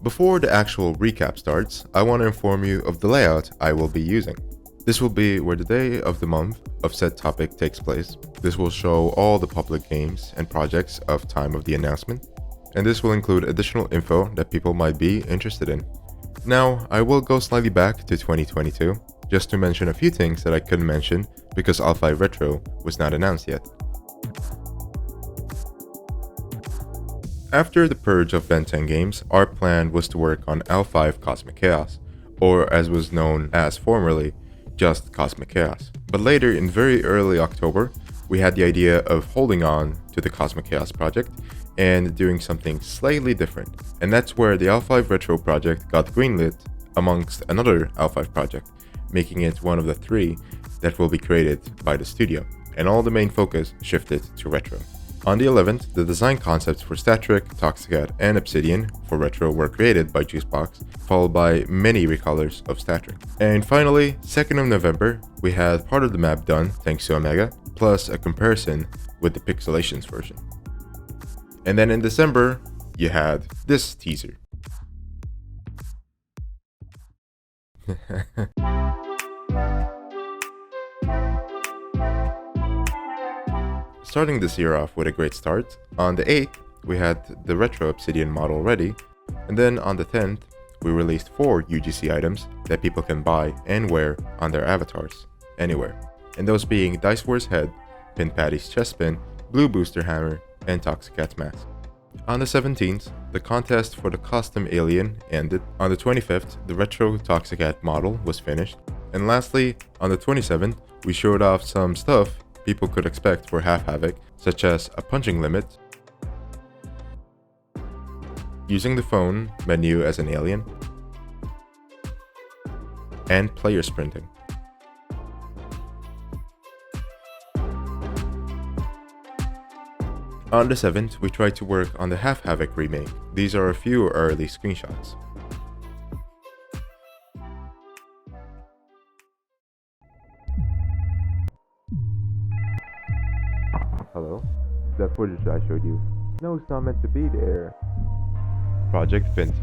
Before the actual recap starts, I want to inform you of the layout I will be using. This will be where the day of the month of said topic takes place. This will show all the public games and projects of time of the announcement, and this will include additional info that people might be interested in. Now, I will go slightly back to 2022, just to mention a few things that I couldn't mention because Alphive Retro was not announced yet. After the purge of Ben 10 games, our plan was to work on Alphive Cosmic Chaos, or as was known as formerly, just Cosmic Chaos. But later, in very early October, we had the idea of holding on to the Cosmic Chaos project and doing something slightly different. And that's where the Alphive Retro project got greenlit amongst another Alphive project, making it one of the three that will be created by the studio. And all the main focus shifted to Retro. On the 11th, the design concepts for Statric, Toxicat, and Obsidian for Retro were created by Juicebox, followed by many recolors of Statric. And finally, 2nd of November, we had part of the map done thanks to Omega, plus a comparison with the Pixelations version. And then in December, you had this teaser. Starting this year off with a great start, on the 8th, we had the Retro Obsidian model ready, and then on the 10th, we released 4 UGC items that people can buy and wear on their avatars, anywhere. And those being Dice War's head, Pin Patty's chest pin, Blue Booster hammer, and Toxicat's mask. On the 17th, the contest for the custom alien ended. On the 25th, the Retro Toxicat model was finished. And lastly, on the 27th, we showed off some stuff people could expect for Half Havoc, such as a punching limit, using the phone menu as an alien, and player sprinting. On the 7th, we tried to work on the Half Havoc remake. These are a few early screenshots. Hello? That footage I showed you. No, it's not meant to be there. Project Vintage.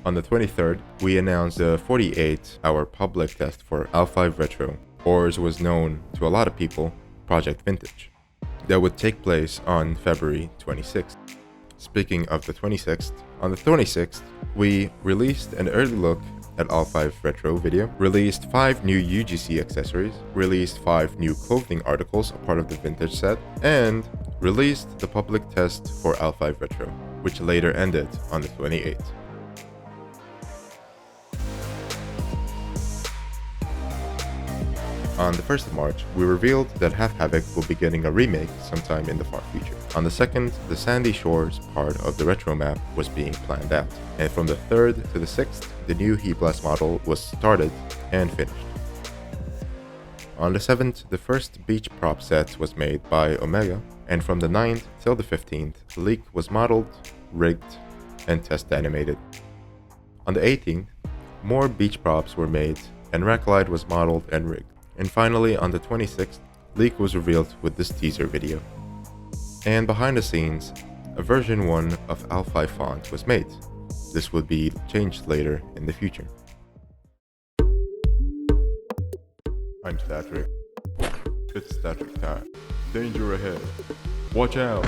On the 23rd, we announced the 48-hour public test for Alphive Retro, or as was known to a lot of people, Project Vintage, that would take place on February 26th. Speaking of the 26th, on the 26th, we released an early look at Alphive Retro video, released 5 new UGC accessories, released 5 new clothing articles, a part of the Vintage set, and released the public test for Alphive Retro, which later ended on the 28th. On the 1st of March, we revealed that Half Havoc will be getting a remake sometime in the far future. On the 2nd, the Sandy Shores part of the retro map was being planned out. And from the 3rd to the 6th, the new Heat Blast model was started and finished. On the 7th, the first beach prop set was made by Omega, and from the 9th till the 15th, the leak was modeled, rigged, and test animated. On the 18th, more beach props were made, and Racklight was modeled and rigged. And finally, on the 26th, leak was revealed with this teaser video. And behind the scenes, a version 1 of Alphive font was made. This would be changed later in the future. I'm Statric. It's Statric time. Danger ahead. Watch out!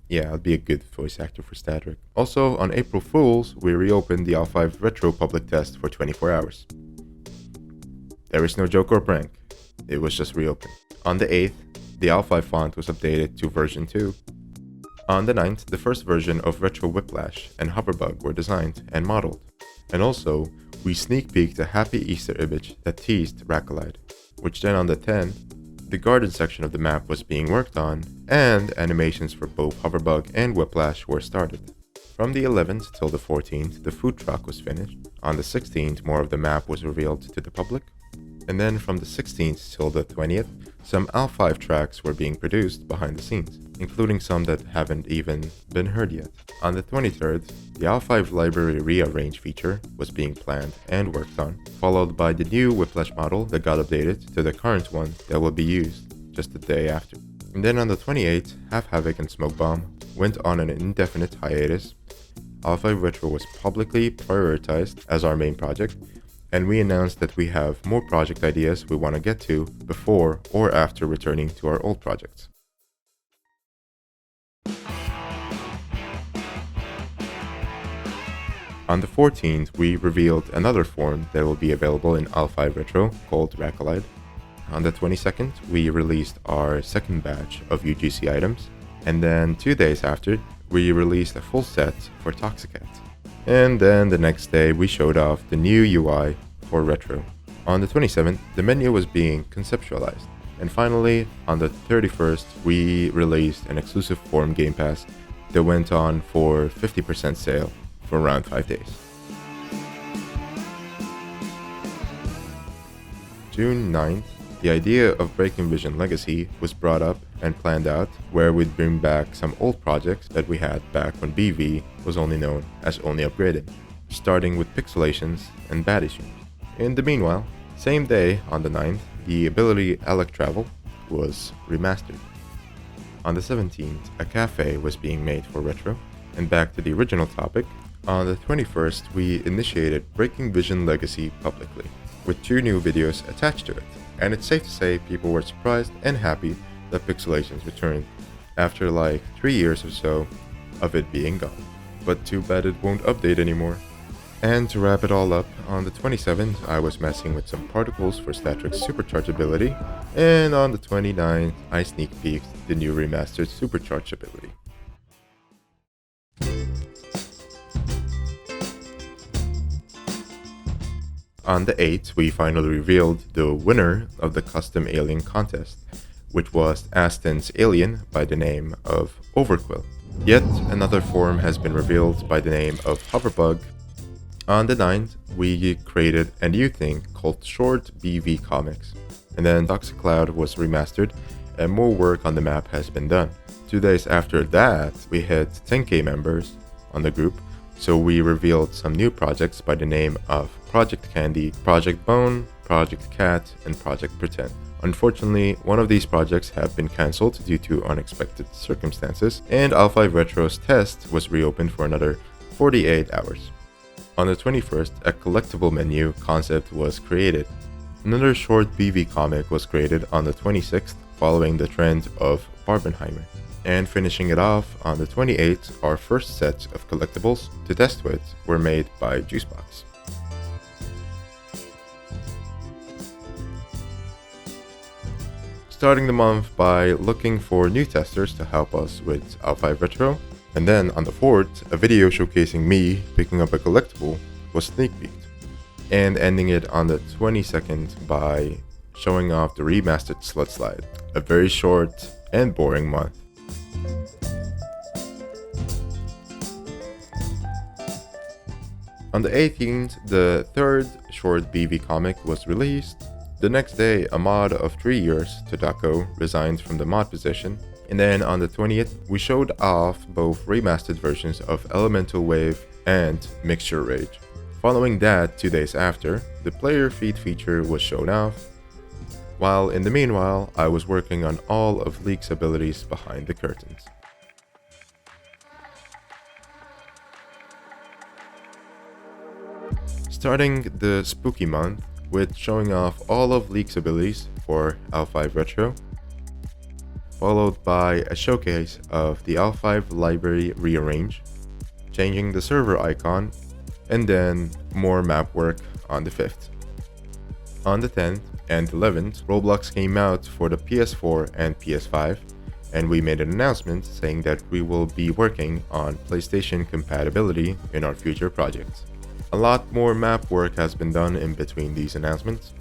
Yeah, I'd be a good voice actor for Statric. Also, on April Fools, we reopened the Alphive Retro public test for 24 hours. There is no joke or prank. It was just reopened. On the 8th, the Alphive font was updated to version 2. On the 9th, the first version of Retro Whiplash and Hoverbug were designed and modeled. And also, we sneak peeked a Happy Easter image that teased Racklight, which then on the 10th, the garden section of the map was being worked on, and animations for both Hoverbug and Whiplash were started. From the 11th till the 14th, the food truck was finished. On the 16th, more of the map was revealed to the public. And then from the 16th till the 20th, some Alphive tracks were being produced behind the scenes, including some that haven't even been heard yet. On the 23rd, the Alphive library rearrange feature was being planned and worked on, followed by the new Whiplash model that got updated to the current one that will be used just the day after. And then on the 28th, Havoc and SmokeBomb went on an indefinite hiatus. Alphive Retro was publicly prioritized as our main project, and we announced that we have more project ideas we want to get to before or after returning to our old projects. On the 14th, we revealed another form that will be available in Alphive Retro called Racolide. On the 22nd, we released our second batch of UGC items, and then 2 days after, we released a full set for Toxicat. And then the next day, we showed off the new UI for Retro. On the 27th, the menu was being conceptualized. And finally, on the 31st, we released an exclusive forum Game Pass that went on for 50% sale for around 5 days. June 9th, the idea of BreakingVision Legacy was brought up and planned out, where we'd bring back some old projects that we had back when BV was only known as Only Upgraded, starting with Pixelations and Bad Issues. In the meanwhile, same day on the 9th, the ability Alec Travel was remastered. On the 17th, a cafe was being made for Retro, and back to the original topic, on the 21st, we initiated BreakingVision Legacy publicly, with 2 new videos attached to it, and it's safe to say people were surprised and happy that Pixelations returned, after like 3 years or so of it being gone. But too bad it won't update anymore. And to wrap it all up, on the 27th, I was messing with some particles for Statric's Supercharge ability, and on the 29th, I sneak peeked the new remastered Supercharge ability. On the 8th, we finally revealed the winner of the custom alien contest, which was Aston's alien by the name of Overquill. Yet another form has been revealed by the name of Hoverbug. On the 9th, we created a new thing called Short BV Comics, and then Toxic Cloud was remastered and more work on the map has been done. 2 days after that, we hit 10k members on the group, so we revealed some new projects by the name of Project Candy, Project Bone, Project Cat, and Project Pretend. Unfortunately, one of these projects have been cancelled due to unexpected circumstances, and Alphive Retro's test was reopened for another 48 hours. On the 21st, a collectible menu concept was created. Another short BV comic was created on the 26th, following the trend of Barbenheimer. And finishing it off, on the 28th, our first set of collectibles to test with were made by Juicebox. Starting the month by looking for new testers to help us with Alphive Retro, and then on the 4th, a video showcasing me picking up a collectible was sneak peeked, and ending it on the 22nd by showing off the remastered Slut Slide, a very short and boring month. On the 18th, the third short BV comic was released. The next day, a mod of 3 years, Todako, resigned from the mod position. And then on the 20th, we showed off both remastered versions of Elemental Wave and Mixture Rage. Following that, 2 days after, the player feed feature was shown off, while in the meanwhile, I was working on all of Leek's abilities behind the curtains. Starting the spooky month with showing off all of Leek's abilities for Alphive Retro, followed by a showcase of the Alphive library rearrange, changing the server icon, and then more map work on the 5th. On the 10th and 11th, Roblox came out for the PS4 and PS5, and we made an announcement saying that we will be working on PlayStation compatibility in our future projects. A lot more map work has been done in between these announcements,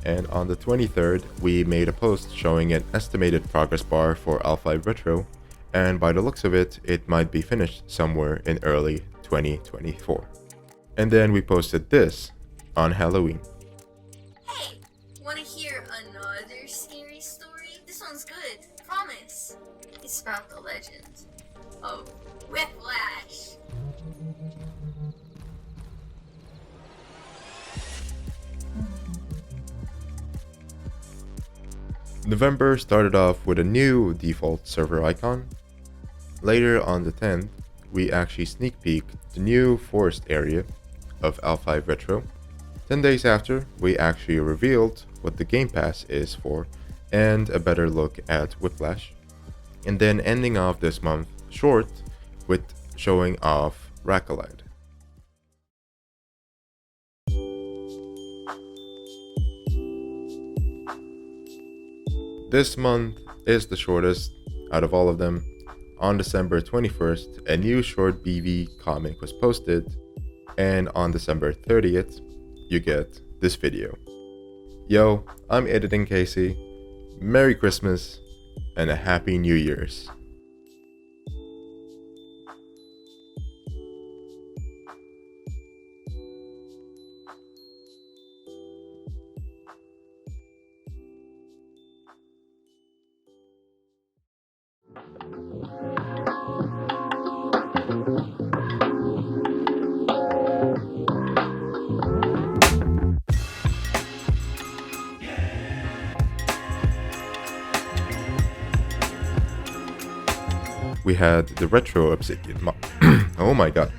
and on the 23rd, we made a post showing an estimated progress bar for Alphive Retro, and by the looks of it, it might be finished somewhere in early 2024. And then we posted this on Halloween. Hey, wanna hear another scary story? This one's good, promise. It's about the legend of Whiplash. November started off with a new default server icon. Later on the 10th, we actually sneak peeked the new forest area of Alphive Retro. 10 days after, we actually revealed what the Game Pass is for and a better look at Whiplash. And then ending off this month short with showing off Rackalide. This month is the shortest out of all of them. On December 21st, a new short BV comic was posted, and on December 30th, you get this video. Yo, I'm Editing Casey. Merry Christmas and a Happy New Year's. We had the retro obsidian oh my god.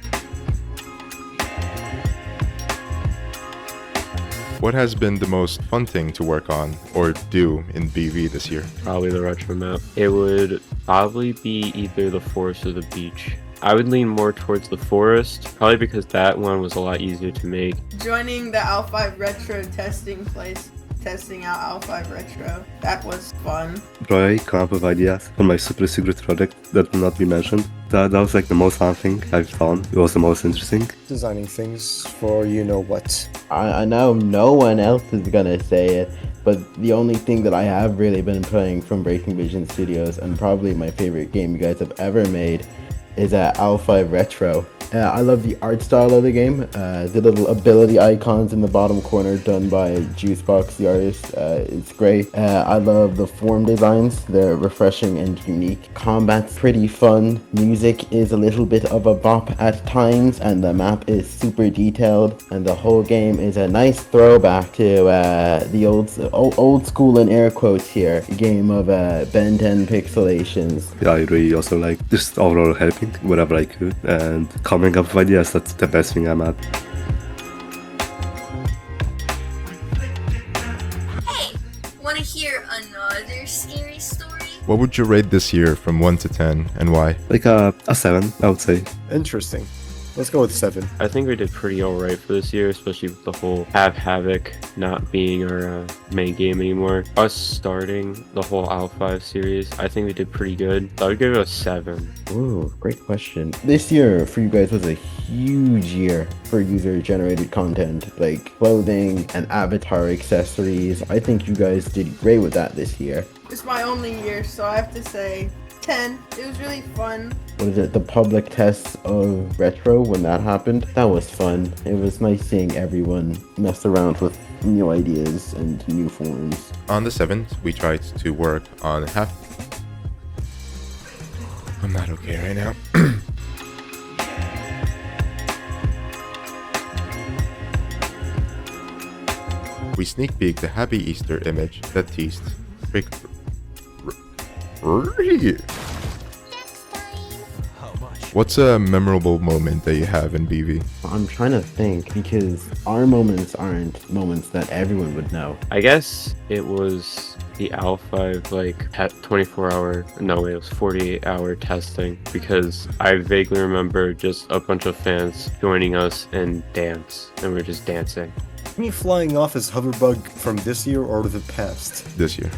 What has been the most fun thing to work on or do in BV this year? Probably the retro map. It would probably be either the forest or the beach. I would lean more towards the forest, probably because that one was a lot easier to make. Joining the Alphive Retro testing place, testing out Alphive Retro. That was fun. Roy come up with ideas for my super secret project that will not be mentioned. That was like the most fun thing I've done. It was the most interesting. Designing things for you know what. I know no one else is gonna say it, but the only thing that I have really been playing from BreakingVision Studios, and probably my favorite game you guys have ever made, is Alphive Retro. I love the art style of the game. The little ability icons in the bottom corner done by Juicebox, the artist. It's great. I love the form designs. They're refreshing and unique. Combat's pretty fun. Music is a little bit of a bop at times, and the map is super detailed. And the whole game is a nice throwback to the old school in air quotes here game of Ben 10 pixelations. Yeah, I really also like just overall helping wherever I could and coming up with ideas. That's the best thing I'm at. Hey, wanna hear another scary story? What would you rate this year from 1 to 10 and why? Like a 7, I would say. Interesting. Let's go with 7. I think we did pretty alright for this year, especially with the whole Havoc not being our main game anymore. Us starting the whole Alphive series, I think we did pretty good. So I would give it a 7. Ooh, great question. This year for you guys was a huge year for user-generated content, like clothing and avatar accessories. I think you guys did great with that this year. It's my only year, so I have to say 10. It was really fun. What is it, the public tests of Retro when that happened? That was fun. It was nice seeing everyone mess around with new ideas and new forms. On the 7th, we tried to work on I'm not okay right now. We sneak peeked the Happy Easter image that teased What's a memorable moment that you have in BV? I'm trying to think, because our moments aren't moments that everyone would know. I guess it was the Alphive 24-hour, no it was 48-hour testing, because I vaguely remember just a bunch of fans joining us and dance, and we were just dancing. Me flying off as Hoverbug from this year or the past? This year.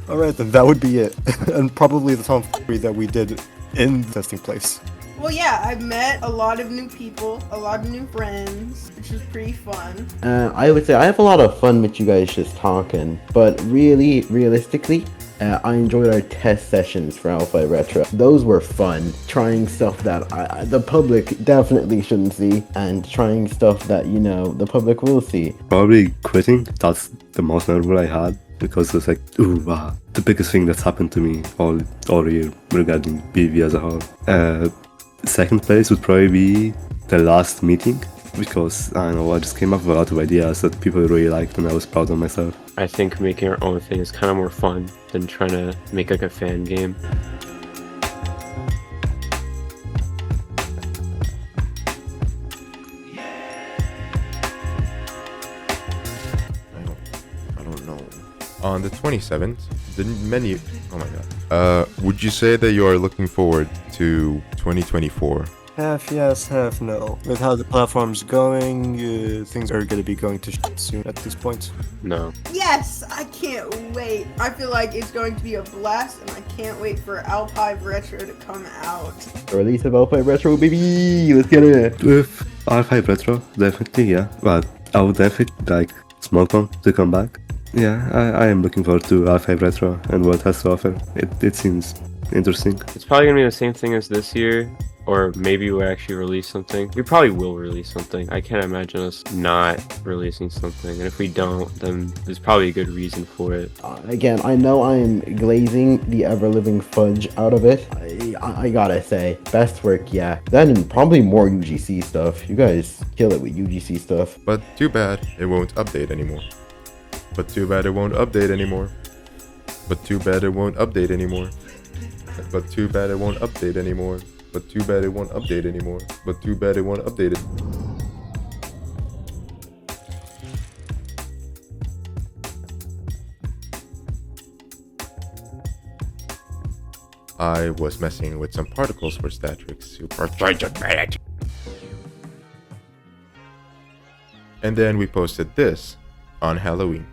Alright then, that would be it. And probably the tomfoolery that we did in the testing place. Well, yeah, I've met a lot of new people, a lot of new friends, which was pretty fun. I would say I have a lot of fun with you guys just talking, but realistically, I enjoyed our test sessions for Alpha Retro. Those were fun, trying stuff that the public definitely shouldn't see, and trying stuff that, you know, the public will see. Probably quitting, that's the most memorable I had, because it's like, ooh, wow, the biggest thing that's happened to me all year regarding BV as a whole. Second place would probably be the last meeting because I don't know, I just came up with a lot of ideas that people really liked and I was proud of myself. I think making our own thing is kind of more fun than trying to make like a fan game. I don't know. On the 27th, oh my god. Would you say that you are looking forward to 2024? Half yes, half no. With how the platform's going, things are going to be going to shit soon at this point. No. Yes, I can't wait. I feel like it's going to be a blast, and I can't wait for Alphive Retro to come out. Release of Alphive Retro, baby! Let's get it! With R5 Retro, definitely, yeah. But I would definitely like SmokeBomb to come back. Yeah, I am looking forward to R5 Retro and what it has to offer. It seems interesting. It's probably gonna be the same thing as this year, or maybe we'll actually release something. We probably will release something. I can't imagine us not releasing something, and if we don't, then there's probably a good reason for it. Again, I know I am glazing the ever-living fudge out of it. I gotta say, best work, yeah. Then probably more UGC stuff. You guys kill it with UGC stuff. But too bad it won't update anymore. But too bad it won't update anymore. But too bad it won't update anymore. But too bad it won't update anymore. But too bad it won't update anymore. But too bad it won't update it. I was messing with some particles for Statrix Super Minute. And then we posted this on Halloween.